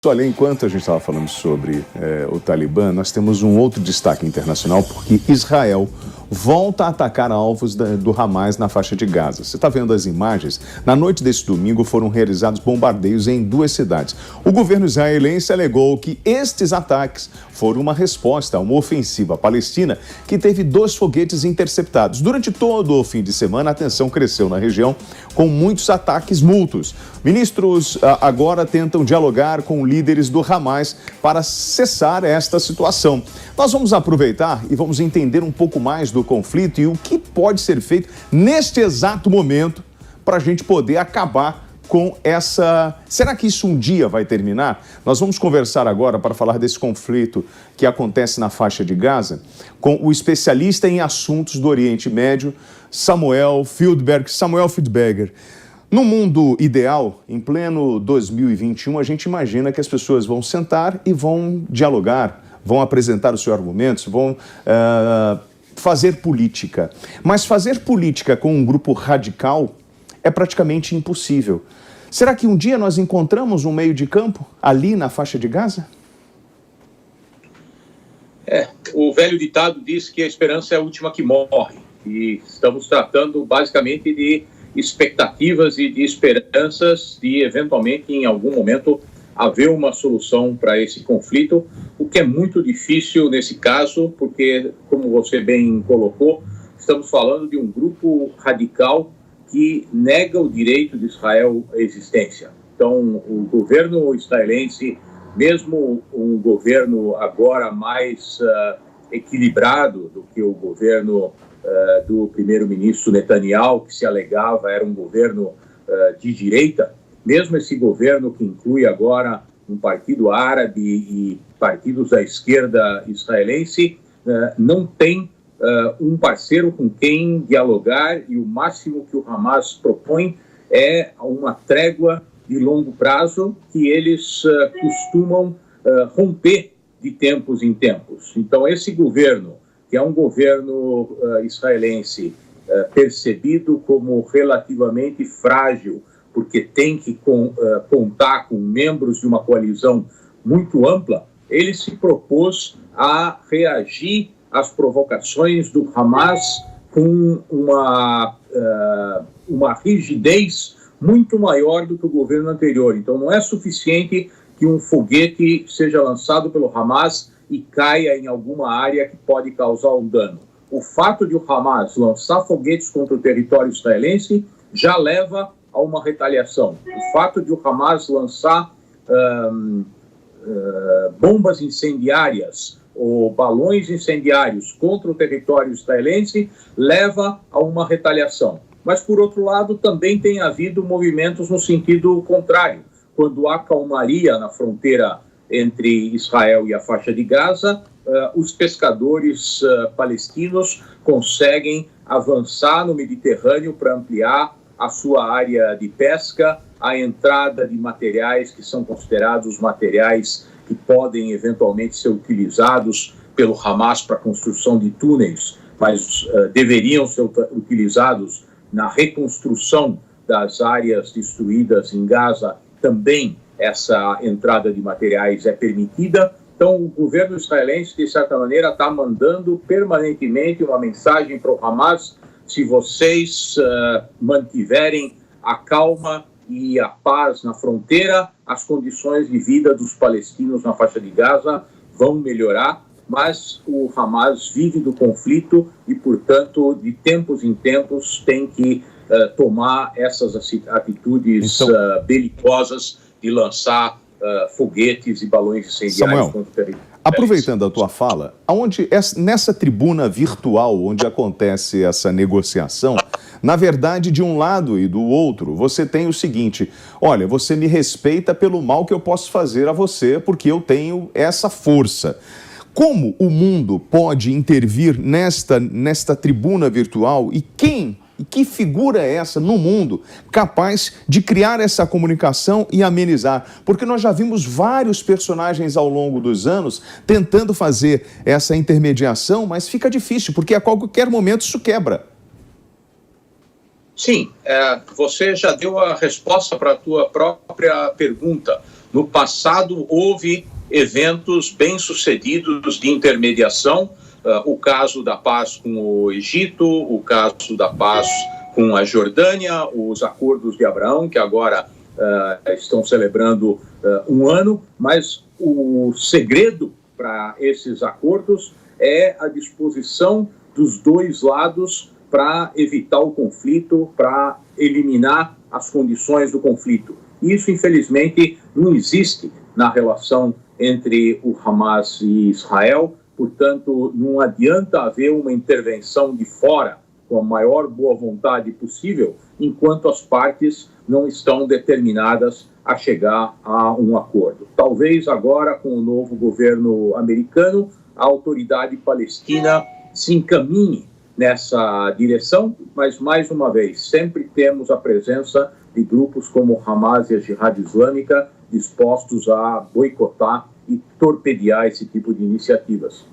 Olha, enquanto a gente estava falando sobre o Talibã, nós temos um outro destaque internacional, porque Israel volta a atacar alvos do Hamas na faixa de Gaza. Você está vendo as imagens? Na noite desse domingo foram realizados bombardeios em duas cidades. O governo israelense alegou que estes ataques foram uma resposta a uma ofensiva palestina que teve 2 foguetes interceptados. Durante todo o fim de semana, a tensão cresceu na região com muitos ataques mútuos. Ministros agora tentam dialogar com líderes do Hamas para cessar esta situação. Nós vamos aproveitar e vamos entender um pouco mais do conflito e o que pode ser feito neste exato momento para a gente poder acabar com essa... Será que isso um dia vai terminar? Nós vamos conversar agora para falar desse conflito que acontece na faixa de Gaza com o especialista em assuntos do Oriente Médio, Samuel Fieldberger. No mundo ideal, em pleno 2021, a gente imagina que as pessoas vão sentar e vão dialogar, vão apresentar os seus argumentos, vão fazer política. Mas fazer política com um grupo radical é praticamente impossível. Será que um dia nós encontramos um meio de campo ali na faixa de Gaza? O velho ditado diz que a esperança é a última que morre. E estamos tratando basicamente de expectativas e de esperanças de, eventualmente, em algum momento, haver uma solução para esse conflito, o que é muito difícil nesse caso, porque, como você bem colocou, estamos falando de um grupo radical que nega o direito de Israel à existência. Então, o governo israelense, mesmo um governo agora mais equilibrado do que o governo do primeiro-ministro Netanyahu, que se alegava era um governo de direita, mesmo esse governo que inclui agora um partido árabe e partidos da esquerda israelense, não tem um parceiro com quem dialogar, e o máximo que o Hamas propõe é uma trégua de longo prazo que eles costumam romper de tempos em tempos. Então, esse governo, que é um governo israelense percebido como relativamente frágil, porque tem que contar com membros de uma coalizão muito ampla, ele se propôs a reagir às provocações do Hamas com uma rigidez muito maior do que o governo anterior. Então, não é suficiente que um foguete seja lançado pelo Hamas e caia em alguma área que pode causar um dano. O fato de o Hamas lançar foguetes contra o território israelense já leva a uma retaliação. O fato de o Hamas lançar bombas incendiárias ou balões incendiários contra o território israelense leva a uma retaliação. Mas, por outro lado, também tem havido movimentos no sentido contrário. Quando há calmaria na fronteira entre Israel e a faixa de Gaza, os pescadores palestinos conseguem avançar no Mediterrâneo para ampliar a sua área de pesca, a entrada de materiais que são considerados materiais que podem eventualmente ser utilizados pelo Hamas para a construção de túneis, mas deveriam ser utilizados na reconstrução das áreas destruídas em Gaza. Também essa entrada de materiais é permitida. Então, o governo israelense, de certa maneira, está mandando permanentemente uma mensagem para o Hamas: se vocês mantiverem a calma e a paz na fronteira, as condições de vida dos palestinos na faixa de Gaza vão melhorar, mas o Hamas vive do conflito e, portanto, de tempos em tempos tem que tomar essas atitudes belicosas de lançar foguetes e balões incendiários contra o território. Aproveitando a tua fala, nessa tribuna virtual onde acontece essa negociação, na verdade, de um lado e do outro, você tem o seguinte: olha, você me respeita pelo mal que eu posso fazer a você, porque eu tenho essa força. Como o mundo pode intervir nesta tribuna virtual e que figura é essa no mundo capaz de criar essa comunicação e amenizar? Porque nós já vimos vários personagens ao longo dos anos tentando fazer essa intermediação, mas fica difícil, porque a qualquer momento isso quebra. Sim, você já deu a resposta para a tua própria pergunta. No passado, houve eventos bem-sucedidos de intermediação, o caso da paz com o Egito, o caso da paz com a Jordânia, os acordos de Abraão, que agora estão celebrando um ano, mas o segredo para esses acordos é a disposição dos dois lados para evitar o conflito, para eliminar as condições do conflito. Isso, infelizmente, não existe na relação entre o Hamas e Israel, portanto, não adianta haver uma intervenção de fora com a maior boa vontade possível, enquanto as partes não estão determinadas a chegar a um acordo. Talvez agora, com o novo governo americano, a autoridade palestina se encaminhe nessa direção, mas, mais uma vez, sempre temos a presença de grupos como o Hamas e a Jihad Islâmica dispostos a boicotar e torpedear esse tipo de iniciativas.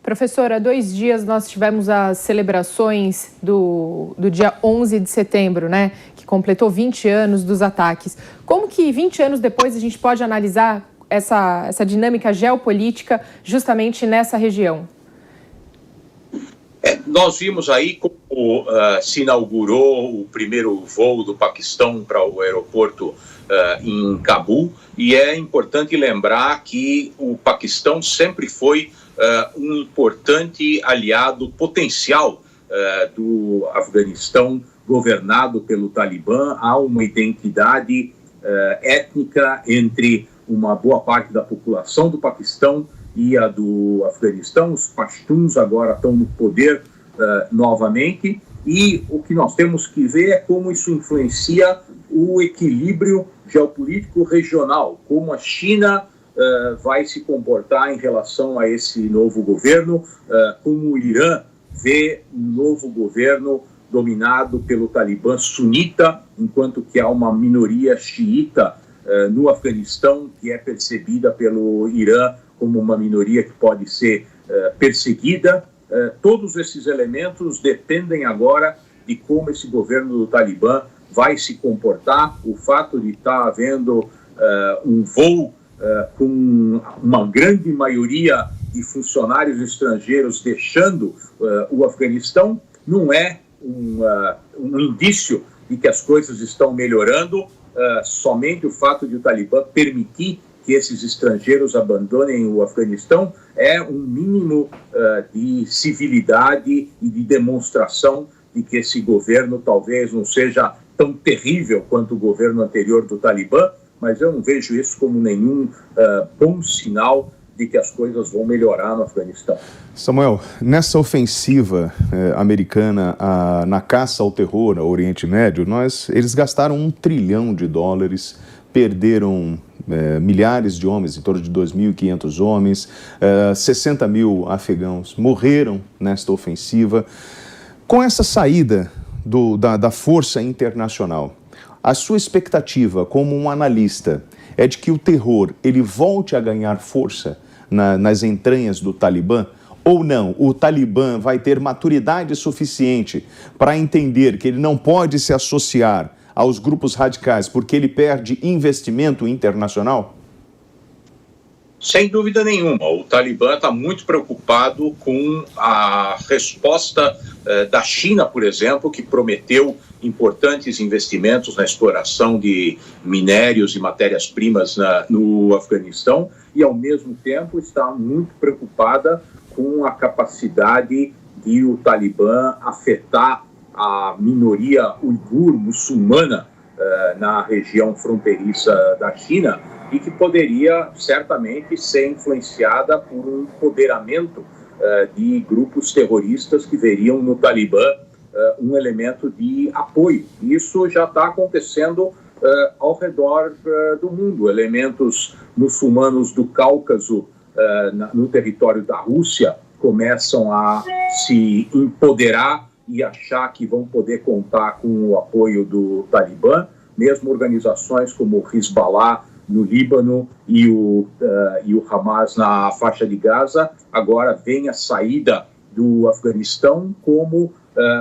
Professor, há 2 dias nós tivemos as celebrações do dia 11 de setembro, né, que completou 20 anos dos ataques. Como que 20 anos depois a gente pode analisar essa dinâmica geopolítica justamente nessa região? Nós vimos aí como se inaugurou o primeiro voo do Paquistão para o aeroporto em Cabul, e é importante lembrar que o Paquistão sempre foi um importante aliado potencial do Afeganistão, governado pelo Talibã. Há uma identidade étnica entre uma boa parte da população do Paquistão e a do Afeganistão. Os pashtuns agora estão no poder novamente, e o que nós temos que ver é como isso influencia o equilíbrio geopolítico regional, como a China vai se comportar em relação a esse novo governo, como o Irã vê um novo governo dominado pelo Talibã sunita, enquanto que há uma minoria xiita no Afeganistão, que é percebida pelo Irã como uma minoria que pode ser perseguida. Todos esses elementos dependem agora de como esse governo do Talibã vai se comportar. O fato de estar havendo um voo com uma grande maioria de funcionários estrangeiros deixando o Afeganistão não é um indício de que as coisas estão melhorando. Somente o fato de o Talibã permitir que esses estrangeiros abandonem o Afeganistão é um mínimo de civilidade e de demonstração de que esse governo talvez não seja tão terrível quanto o governo anterior do Talibã, mas eu não vejo isso como nenhum bom sinal de que as coisas vão melhorar no Afeganistão. Samuel, nessa ofensiva americana na caça ao terror ao Oriente Médio, eles gastaram $1 trilhão, perderam milhares de homens, em torno de 2.500 homens, 60 mil afegãos morreram nesta ofensiva. Com essa saída da força internacional, a sua expectativa como um analista é de que o terror ele volte a ganhar força nas entranhas do Talibã, ou não? O Talibã vai ter maturidade suficiente para entender que ele não pode se associar aos grupos radicais porque ele perde investimento internacional? Sem dúvida nenhuma. O Talibã está muito preocupado com a resposta da China, por exemplo, que prometeu importantes investimentos na exploração de minérios e matérias-primas no Afeganistão, e, ao mesmo tempo, está muito preocupada com a capacidade de o Talibã afetar a minoria uigur muçulmana na região fronteiriça da China, e que poderia certamente ser influenciada por um empoderamento de grupos terroristas que veriam no Talibã um elemento de apoio. Isso já está acontecendo ao redor do mundo. Elementos muçulmanos do Cáucaso no território da Rússia começam a se empoderar e achar que vão poder contar com o apoio do Talibã. Mesmo organizações como o Hezbollah no Líbano e o Hamas na faixa de Gaza agora veem a saída do Afeganistão como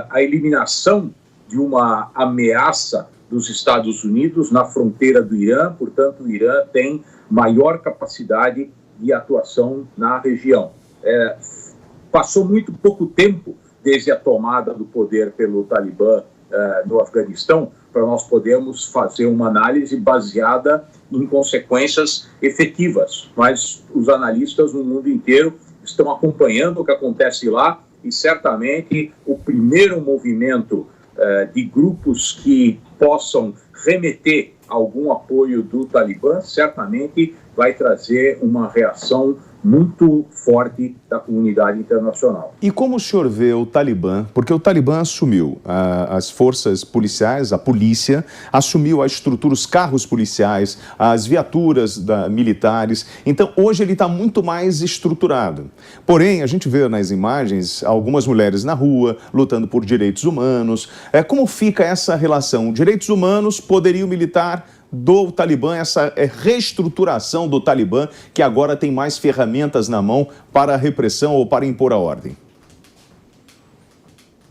a eliminação de uma ameaça dos Estados Unidos na fronteira do Irã, portanto, o Irã tem maior capacidade de atuação na região. Passou muito pouco tempo desde a tomada do poder pelo Talibã no Afeganistão para nós podermos fazer uma análise baseada em consequências efetivas, mas os analistas no mundo inteiro estão acompanhando o que acontece lá e certamente o primeiro movimento de grupos que possam remeter algum apoio do Talibã certamente vai trazer uma reação muito forte da comunidade internacional. E como o senhor vê o Talibã, porque o Talibã assumiu as forças policiais, a polícia, assumiu a estrutura, os carros policiais, as viaturas militares, então hoje ele está muito mais estruturado. Porém, a gente vê nas imagens algumas mulheres na rua, lutando por direitos humanos. Como fica essa relação? Direitos humanos, poderio militar do Talibã, essa reestruturação do Talibã, que agora tem mais ferramentas na mão para a repressão ou para impor a ordem?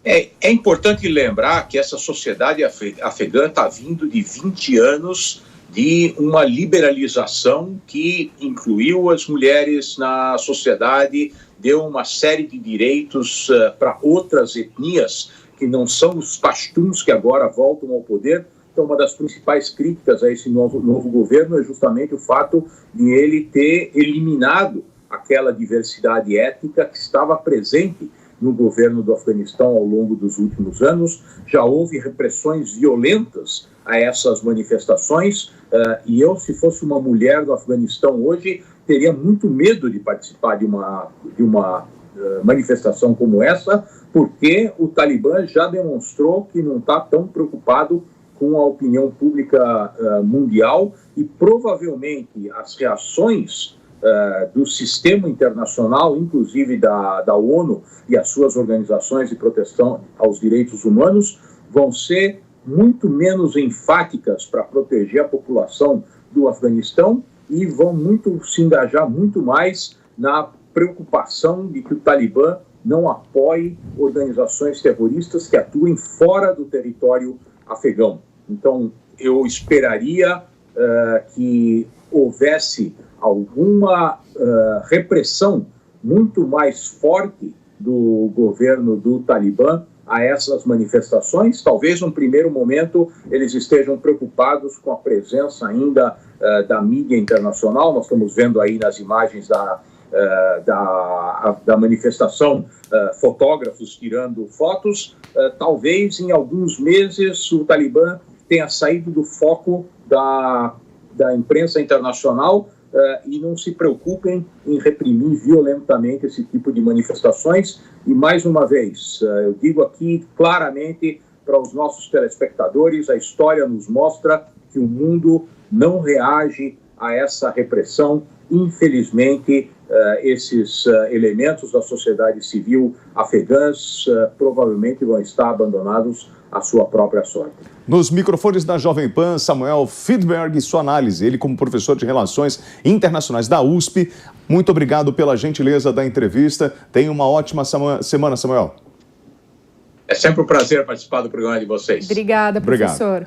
É importante lembrar que essa sociedade afegã está vindo de 20 anos de uma liberalização que incluiu as mulheres na sociedade, deu uma série de direitos para outras etnias, que não são os paxtuns que agora voltam ao poder. Então, uma das principais críticas a esse novo governo é justamente o fato de ele ter eliminado aquela diversidade étnica que estava presente no governo do Afeganistão ao longo dos últimos anos. Já houve repressões violentas a essas manifestações e eu, se fosse uma mulher do Afeganistão hoje, teria muito medo de participar de uma manifestação como essa, porque o Talibã já demonstrou que não está tão preocupado com a opinião pública mundial e provavelmente as reações do sistema internacional, inclusive da ONU e as suas organizações de proteção aos direitos humanos, vão ser muito menos enfáticas para proteger a população do Afeganistão e vão se engajar muito mais na preocupação de que o Talibã não apoie organizações terroristas que atuem fora do território afegão. Então, eu esperaria que houvesse alguma repressão muito mais forte do governo do Talibã a essas manifestações. Talvez, num primeiro momento, eles estejam preocupados com a presença ainda da mídia internacional. Nós estamos vendo aí nas imagens da manifestação fotógrafos tirando fotos. Talvez, em alguns meses, o Talibã tenha saído do foco da imprensa internacional e não se preocupem em reprimir violentamente esse tipo de manifestações. E, mais uma vez, eu digo aqui claramente para os nossos telespectadores, a história nos mostra que o mundo não reage a essa repressão. Infelizmente, esses elementos da sociedade civil afegãs provavelmente vão estar abandonados à sua própria sorte. Nos microfones da Jovem Pan, Samuel Fidberg e sua análise. Ele, como professor de Relações Internacionais da USP. Muito obrigado pela gentileza da entrevista. Tenha uma ótima semana, Samuel. É sempre um prazer participar do programa de vocês. Obrigada, professor. Obrigado.